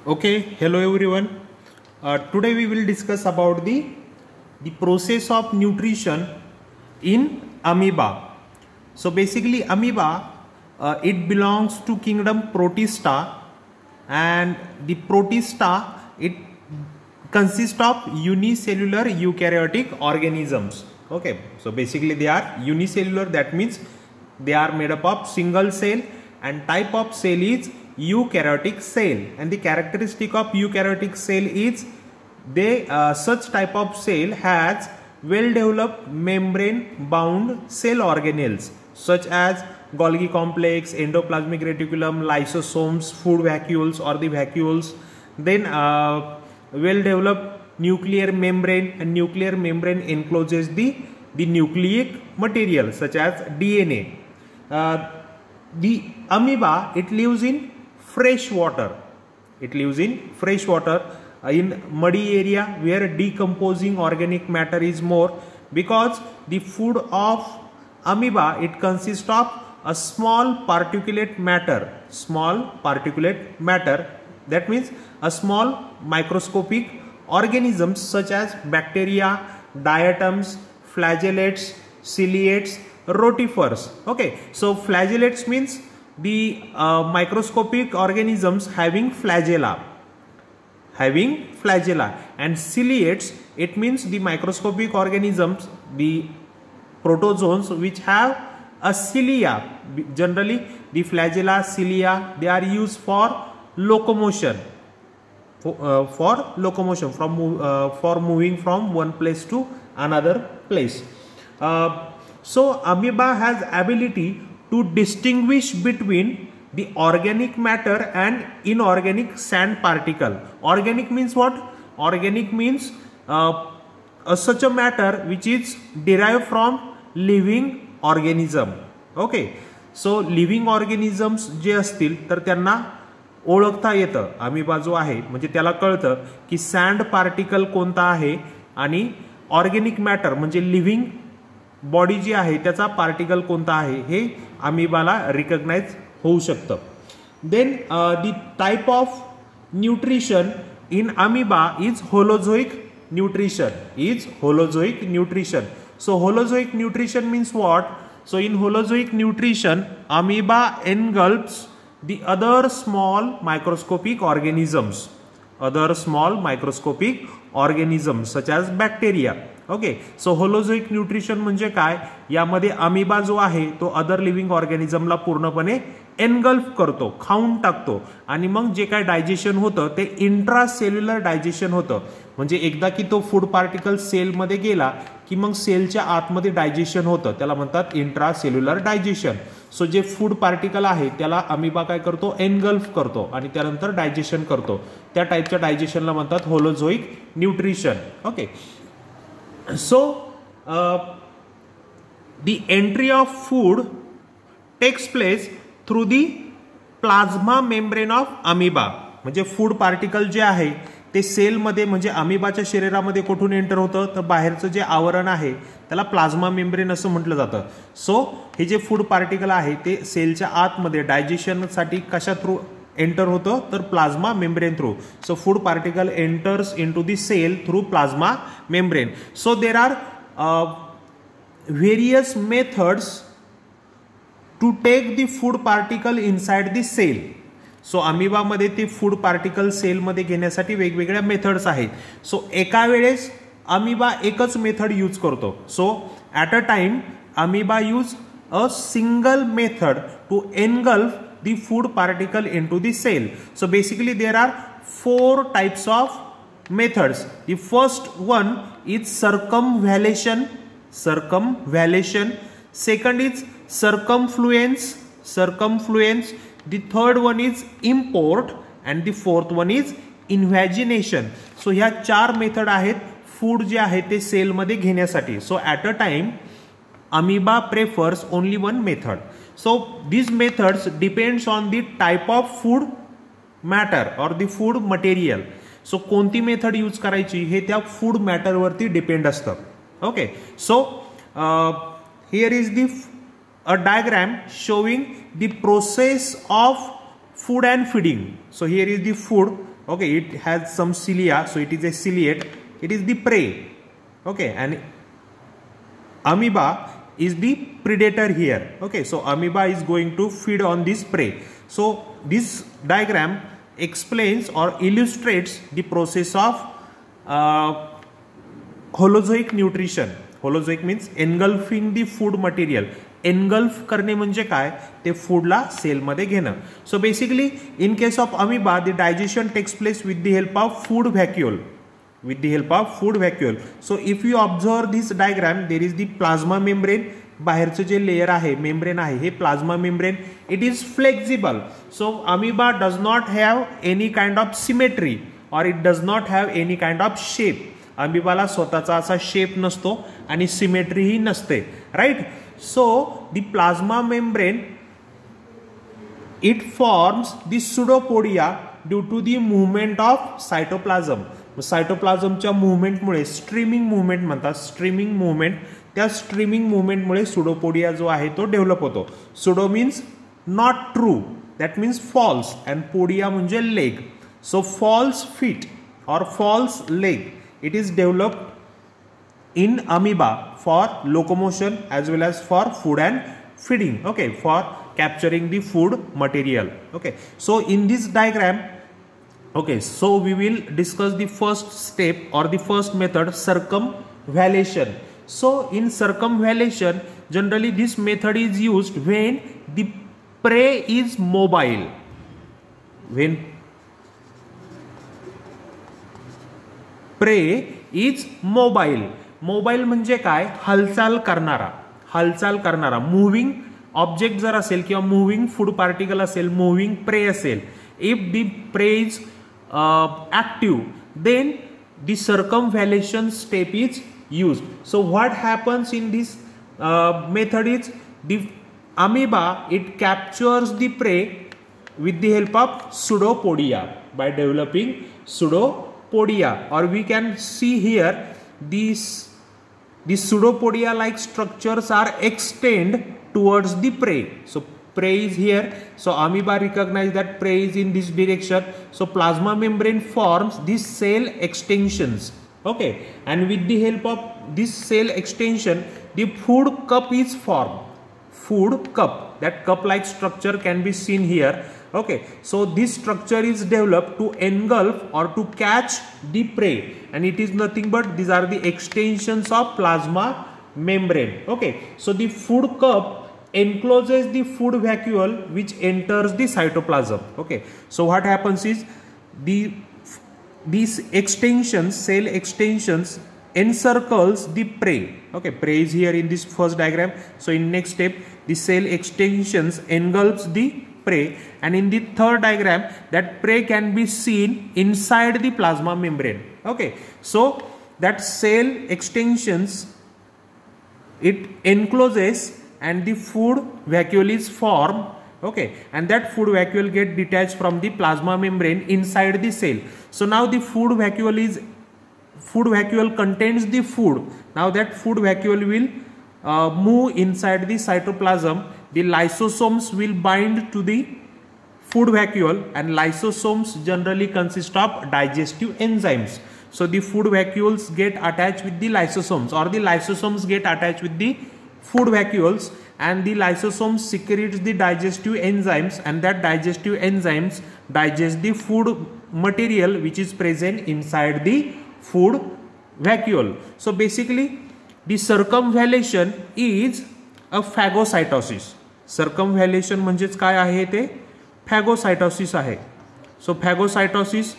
Okay, hello everyone. Today we will discuss about the process of nutrition in amoeba. So basically, amoeba it belongs to kingdom Protista, and the Protista it consists of unicellular eukaryotic organisms. Okay, so basically they are unicellular. That means they are made up of single cell, and type of cell is eukaryotic cell, and the characteristic of eukaryotic cell is they such type of cell has well developed membrane bound cell organelles such as Golgi complex, endoplasmic reticulum, lysosomes, food vacuoles or the vacuoles, then well developed nuclear membrane, and nuclear membrane encloses the nucleic material such as DNA. The amoeba it lives in fresh water. It lives in fresh water in muddy area where decomposing organic matter is more, because the food of amoeba it consists of a small particulate matter. That means a small microscopic organisms such as bacteria, diatoms, flagellates, ciliates, rotifers. Okay, so flagellates means the microscopic organisms having flagella, and ciliates it means the microscopic organisms, the protozoans which have a cilia. Generally the flagella, cilia, they are used for locomotion, for moving from one place to another place. So amoeba has ability to distinguish between the organic matter and inorganic sand particle. Organic means what? Organic means such a matter which is derived from living organism. Okay, so living organisms जे असतील तर त्यांना ओळखता येतं. Amoeba जो आहे म्हणजे त्याला कळतं की सँड पार्टिकल कोणता आहे आणि ऑर्गॅनिक मॅटर म्हणजे लिव्हिंग बॉडी जी आहे त्याचा पार्टिकल कोणता आहे हे अमिबाला रिकॉग्नाइज होऊ शकतं. Then the type of nutrition in amoeba is holozoic nutrition. So holozoic nutrition means what? So in holozoic nutrition, amoeba engulfs the other small microscopic organisms such as bacteria. Okay, so holozoic nutrition म्हणजे काय? यामध्ये amoeba जो आहे तो other living ऑर्गॅनिझमला पूर्णपणे engulf करतो, खाऊन टाकतो, आणि मग जे काय डायजेशन होतं ते इंट्रासेल्युलर डायजेशन होतं. म्हणजे एकदा की तो फूड पार्टिकल सेलमध्ये गेला की मग सेलच्या आतमध्ये डायजेशन होतं, त्याला म्हणतात इंट्रासेल्युलर डायजेशन. सो जे फूड पार्टिकल आहे त्याला अमिबा काय करतो? एनगल्फ करतो आणि त्यानंतर डायजेशन करतो. त्या टाईपच्या डायजेशनला म्हणतात holozoic nutrition. Okay, so the entry of food takes place through the plasma membrane of amoeba. म्हणजे फूड पार्टिकल जे आहे ते सेलमध्ये म्हणजे अमिबाच्या शरीरामध्ये कुठून एंटर होतं तर बाहेरचं जे आवरण आहे त्याला प्लाझ्मा मेम्ब्रेन असं म्हटलं जातं. सो हे जे फूड पार्टिकल आहे ते सेलच्या आतमध्ये डायजेशनसाठी कशा थ्रू एंटर होतं तर plasma membrane through. So food particle enters into the cell through plasma membrane. So there are various methods to take the food particle inside the cell. So अमिबामध्ये ते food particle सेलमध्ये घेण्यासाठी वेगवेगळ्या methods आहेत. सो एका वेळेस अमिबा एकच method use करतो. So at a time amoeba use a single method to engulf the food particle into the cell. So basically there are 4 types of methods. The first one is circumvallation. Second is circumfluence. The third one is import, and the fourth one is invagination. So ह्या 4 method आहेत food जे आहे ते cell मध्ये घेण्यासाठी. सो at a time amoeba prefers only one method. So these methods depends on the type of food matter or the food material. So कोणती method use करायची हे त्या food matter वरती डिपेंड असतं. Okay, so here is the a diagram showing the process of food and feeding. So here is the food. Okay, it has some cilia, so it is a ciliate. It is the prey. Okay, and amoeba is the predator here. Okay, so amoeba is going to feed on this prey. So this diagram explains or illustrates the process of holozoic nutrition. Holozoic means engulfing the food material. Engulf करणे म्हणजे काय, ते फूडला सेलमध्ये घेणं. So basically in case of amoeba the digestion takes place with the help of food vacuole. With the help of food vacuole. So if you observe this diagram, there is the plasma membrane. बाहेरचं जे layer आहे, membrane आहे, हे plasma membrane. It is flexible. So amoeba does not have any kind of symmetry और it does not have any kind of shape. अमिबाला स्वतःचा असा shape नसतो आणि सिमेट्री ही नसते, right. So the plasma membrane it forms the pseudopodia due to the movement of cytoplasm. सायटोप्लाझमच्या मुवमेंटमुळे, स्ट्रीमिंग मुवमेंट म्हणतात, स्ट्रीमिंग मुवमेंट, त्या स्ट्रीमिंग मुवमेंटमुळे सुडोपोडिया जो आहे तो डेव्हलप होतो. Pseudo means not true, that means false, and podia म्हणजे लेग. सो फॉल्स फीट और false leg, it is developed in amoeba for locomotion as well as for food and feeding. Okay, for capturing the food material. Okay, so in this diagram, okay, so we will discuss the first step or the first method, circumvallation. So in circumvallation, generally this method is used when the prey is mobile. When prey is mobile. Mobile म्हणजे काय, हालचाल करणारा, हालचाल करणारा. Moving object जर असेल किंवा moving food particle असेल, मुव्हिंग प्रे असेल, if the prey is active, then the circumvallation step is used. So what happens in this method is the amoeba, it captures the prey with the help of pseudopodia by developing pseudopodia, or we can see here these pseudopodia like structures are extend towards the prey. So prey is here, so amoeba recognize that prey is in this direction, so plasma membrane forms these cell extensions. Okay, and with the help of this cell extension, the food cup is formed. Food cup, that cup like structure can be seen here. Okay, so this structure is developed to engulf or to catch the prey, and it is nothing but these are the extensions of plasma membrane. Okay, so the food cup encloses the food vacuole which enters the cytoplasm. Okay, so what happens is these extensions, cell extensions, encircles the prey. Okay, prey is here in this first diagram. So in next step, the cell extensions engulfs the prey, and in the third diagram, that prey can be seen inside the plasma membrane. Okay, so that cell extensions, it encloses and the food vacuole is formed. Okay, and that food vacuole get detached from the plasma membrane inside the cell. So now the food vacuole contains the food. Now that food vacuole will move inside the cytoplasm. The lysosomes will bind to the food vacuole, and lysosomes generally consist of digestive enzymes. So the food vacuoles get attached with the lysosomes, or the lysosomes get attached with the food vacuoles, and the lysosomes secretes the digestive enzymes, and that digestive enzymes digest the food material which is present inside the food vacuole. So basically the circumvallation is a phagocytosis. Circumvallation म्हणजेच काय आहे ते, phagocytosis आहे. So phagocytosis,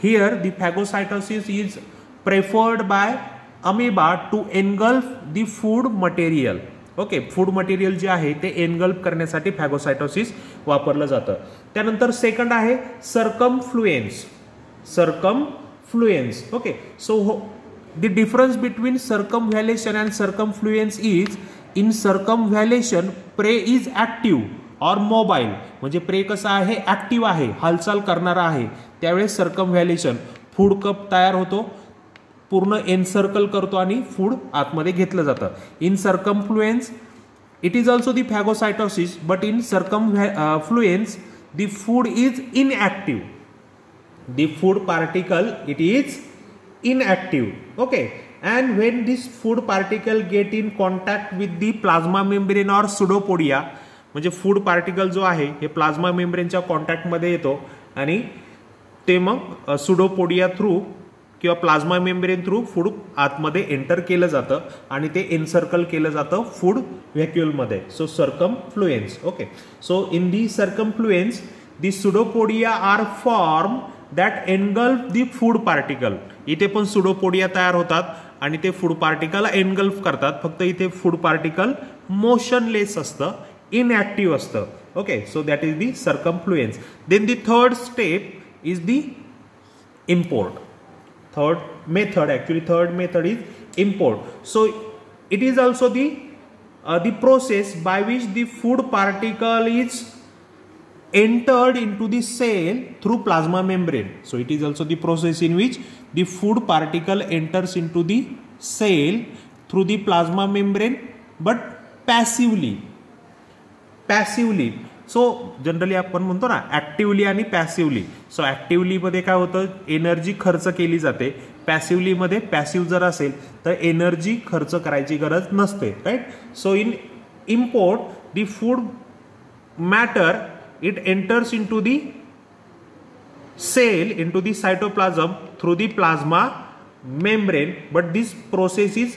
here the phagocytosis is preferred by amoeba to engulf the food material. Okay, food material जे आहे ते engulf करण्यासाठी फॅगोसायटोसिस वापरलं जातं. त्यानंतर सेकंड आहे circumfluence. Circumfluence. Okay, so the difference between circumvallation and circumfluence is, in circumvallation prey is active और mobile. म्हणजे प्रे कसा आहे, ऍक्टिव्ह आहे, हालचाल करणारा आहे. त्यावेळेस सर्कमव्हॅलेशन, फूड कप तयार होतो, पूर्ण एनसर्कल करतो आणि फूड आतमध्ये घेतलं जातं. In circumfluence it is also the phagocytosis, but in circumfluence the food is inactive. the food particle, it is inactive. Okay, and when this food particle get in contact with the plasma membrane or pseudopodia, म्हणजे food particle जो आहे हे plasma मेम्ब्रेनच्या कॉन्टॅक्टमध्ये येतो आणि ते मग सुडोपोडिया थ्रू किंवा प्लाझ्मा मेम्ब्रेन थ्रू फूड आतमध्ये एंटर केलं जातं आणि ते एनसर्कल केलं जातं फूड व्हॅक्युलमध्ये. So circumfluence. Okay, so in the circumfluence the pseudopodia are form that engulf the food particle. इथे पण सुडोपोडिया तयार होतात आणि ते फूड पार्टिकल एनगल्फ करतात. फक्त इथे फूड पार्टिकल मोशनलेस असतं, इनएक्टिव्ह असतं. Okay, so that is the circumfluence. Then the third step is the import. Third method is import. So it is also the process by which the food particle is entered into the cell through plasma membrane. So it is also the process in which the food particle enters into the cell through the plasma membrane, but passively. So generally आपण म्हणतो ना actively आणि passively. सो actively मध्ये काय होतं, energy खर्च केली जाते. पॅसिव्हली मध्ये पॅसिव्ह जर असेल तर एनर्जी खर्च करायची गरज नसते. Right. So in import the food matter it enters in to the cell, in to the cytoplasm through the plasma membrane, but this process is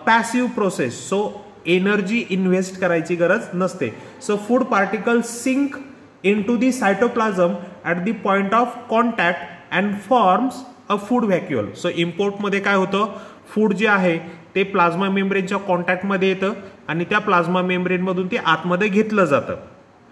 passive process. So energy invest करायची गरज नसते. So food particle sink in to the cytoplasm at the point of contact and forms a food vacuole. So इम्पोर्टमध्ये काय होतं, food जे आहे ते plasma मेम्ब्रेनच्या कॉन्टॅक्टमध्ये येतं आणि त्या प्लाझ्मा मेम्ब्रेनमधून ते आतमध्ये घेतलं जातं.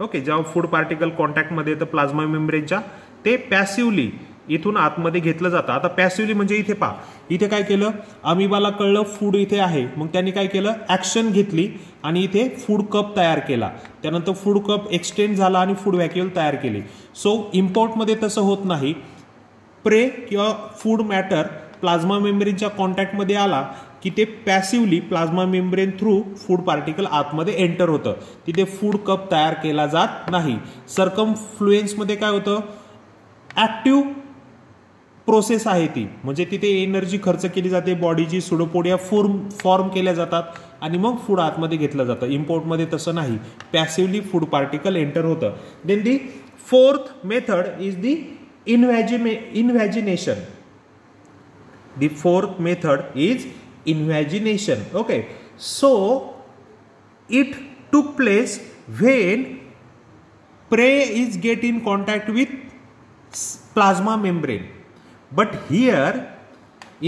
ओके, जेव्हा फूड पार्टिकल कॉन्टॅक्टमध्ये येतं प्लाझ्मा मेम्ब्रेनच्या, ते पॅसिव्हली इथून आतमध्ये घेतलं जातं. आता पॅसिव्हली म्हणजे इथे पहा, इथे काय केलं, अमिबाला कळलं फूड इथे आहे, मग त्यांनी काय केलं, ऍक्शन घेतली आणि इथे फूड कप तयार केला. त्यानंतर फूड कप एक्सटेंड झाला आणि फूड व्हॅक्युल तयार केली. सो इम्पोर्टमध्ये तसं होत नाही. प्रे किंवा फूड मॅटर प्लाझ्मा मेम्ब्रेनच्या कॉन्टॅक्टमध्ये आला की ते passively plasma membrane through food particle आतमध्ये एंटर होतं. तिथे फूड कप तयार केला जात नाही. सर्कमफ्लुएन्समध्ये काय होतं, ऍक्टिव्ह प्रोसेस आहे ती, म्हणजे तिथे एनर्जी खर्च केली जाते, बॉडीची सुडोपोडिया फॉर्म केल्या जातात आणि मग फूड आतमध्ये घेतलं जातं. इम्पोर्टमध्ये तसं नाही, पॅसिव्हली फूड पार्टिकल एंटर होतं. Then the fourth method is the invagination. The fourth method is invagination. Okay, so it took place when prey is get in contact with plasma membrane. But here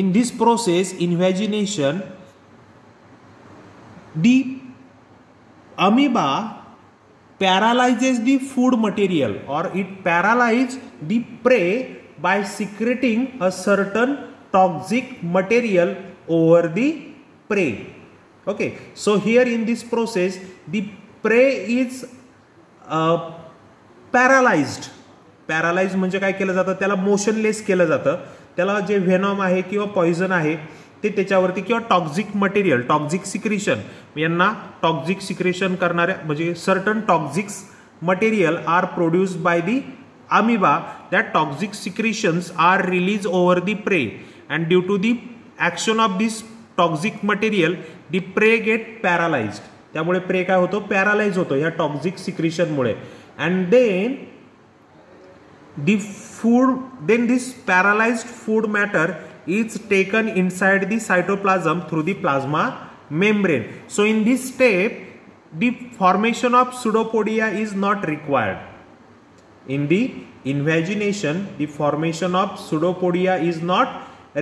in this process invagination, the amoeba paralyzes the food material, or it paralyzes the prey by secreting a certain toxic material over the prey. Okay, so here in this process the prey is paralyzed. Paralyse म्हणजे काय केलं जातं, त्याला motionless केलं जातं. त्याला जे व्हेनॉम आहे किंवा पॉइझन आहे ते त्याच्यावरती, किंवा टॉक्झिक मटेरियल, टॉक्झिक सिक्रेशन, यांना टॉक्झिक सिक्रेशन करणाऱ्या म्हणजे certain toxics material are produced by the amoeba. That toxic secretions are release over the prey and due to the action of this toxic material the prey get paralysed. त्यामुळे prey काय होतो, paralyse होतो ह्या toxic सिक्रेशनमुळे. And then this paralyzed food matter is taken inside the cytoplasm through the plasma membrane. So in this step the formation of pseudopodia is not required. In the invagination the formation of pseudopodia is not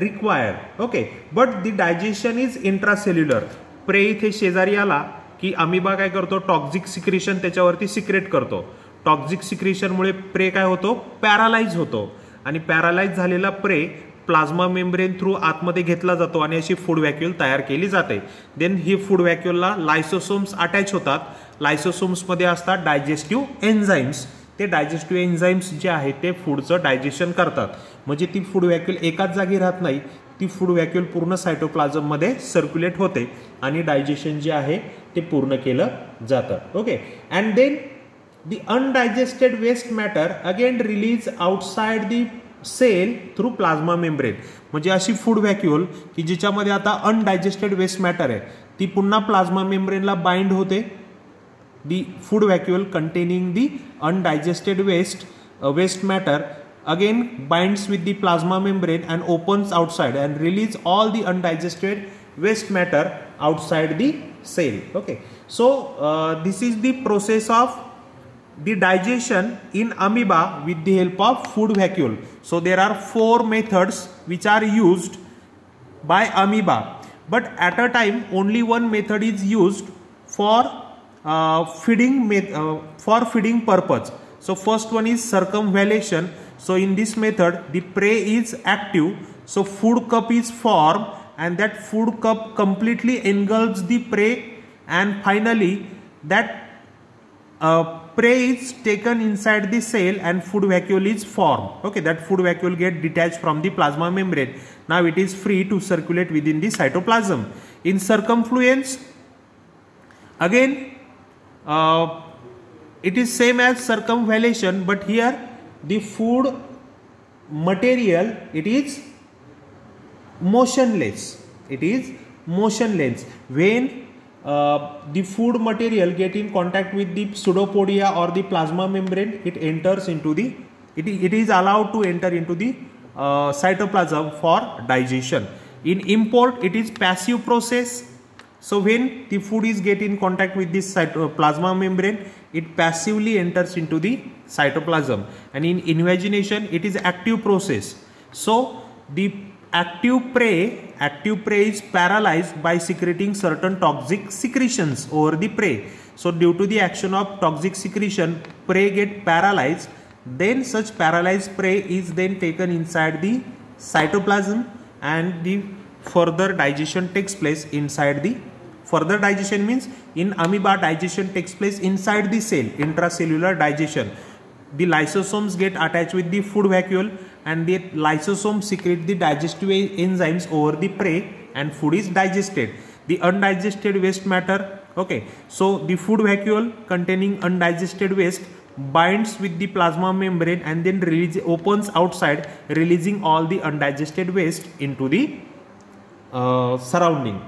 required. Okay, but the digestion is intracellular. Prey इथे शेजारी आला की amoeba काय करतो, toxic secretion त्याच्यावरती secrete करतो. Toxic सिक्रेशनमुळे prey काय होतो, पॅरालाइज होतो आणि पॅरालाइज झालेला प्रे प्लाझ्मा मेम्ब्रेन थ्रू आतमध्ये घेतला जातो आणि अशी फूड व्हॅक्युल तयार केली जाते. देन ही फूड व्हॅक्युलला लायसोसोम्स अटॅच होतात. लायसोसोम्समध्ये असतात डायजेस्टिव्ह एन्झाईम्स. ते डायजेस्टिव्ह एन्झाईम्स जे आहेत ते फूडचं डायजेशन करतात. म्हणजे ती फूड व्हॅक्युल एकाच जागी राहत नाही, ती फूड व्हॅक्युल पूर्ण सायटोप्लाझममध्ये सर्क्युलेट होते आणि डायजेशन जे आहे ते पूर्ण केलं जातं. Okay, and then the undigested waste matter again released outside the cell through plasma membrane. म्हणजे अशी फूड व्हॅक्यूल की जिच्यामध्ये आता अनडायजेस्टेड वेस्ट मॅटर आहे ती पुन्हा प्लाझ्मा मेम्ब्रेनला बाइंड होते. The food vacuole containing the undigested waste matter again binds with the plasma membrane and opens outside and release all the undigested waste matter outside the cell. Okay, so this is the process of the digestion in amoeba with the help of food vacuole. So there are 4 methods which are used by amoeba, but at a time only one method is used for feeding purpose. So first one is circumvallation. So in this method the prey is active, so food cup is formed and that food cup completely engulfs the prey, and finally that prey is taken inside the cell and food vacuole is formed. Okay, that food vacuole get detached from the plasma membrane. Now it is free to circulate within the cytoplasm. In circumfluence, again it is same as circumvallation, but here the food material it is motionless. It is motionless. When the food material get in contact with the pseudopodia or the plasma membrane, it enters into the it is allowed to enter into the cytoplasm for digestion. In import, it is passive process. So when the food is get in contact with this plasma membrane, it passively enters into the cytoplasm. And in invagination, it is active process. So the active prey is paralyzed by secreting certain toxic secretions over the prey. So due to the action of toxic secretion, prey get paralyzed. Then such paralyzed prey is then taken inside the cytoplasm and the further digestion takes place inside the further digestion means in amoeba digestion takes place inside the cell, intracellular digestion. The lysosomes get attached with the food vacuole and the lysosomes secrete the digestive enzymes over the prey and food is digested. The undigested waste matter, okay, so the food vacuole containing undigested waste binds with the plasma membrane and then opens outside, releasing all the undigested waste into the surrounding.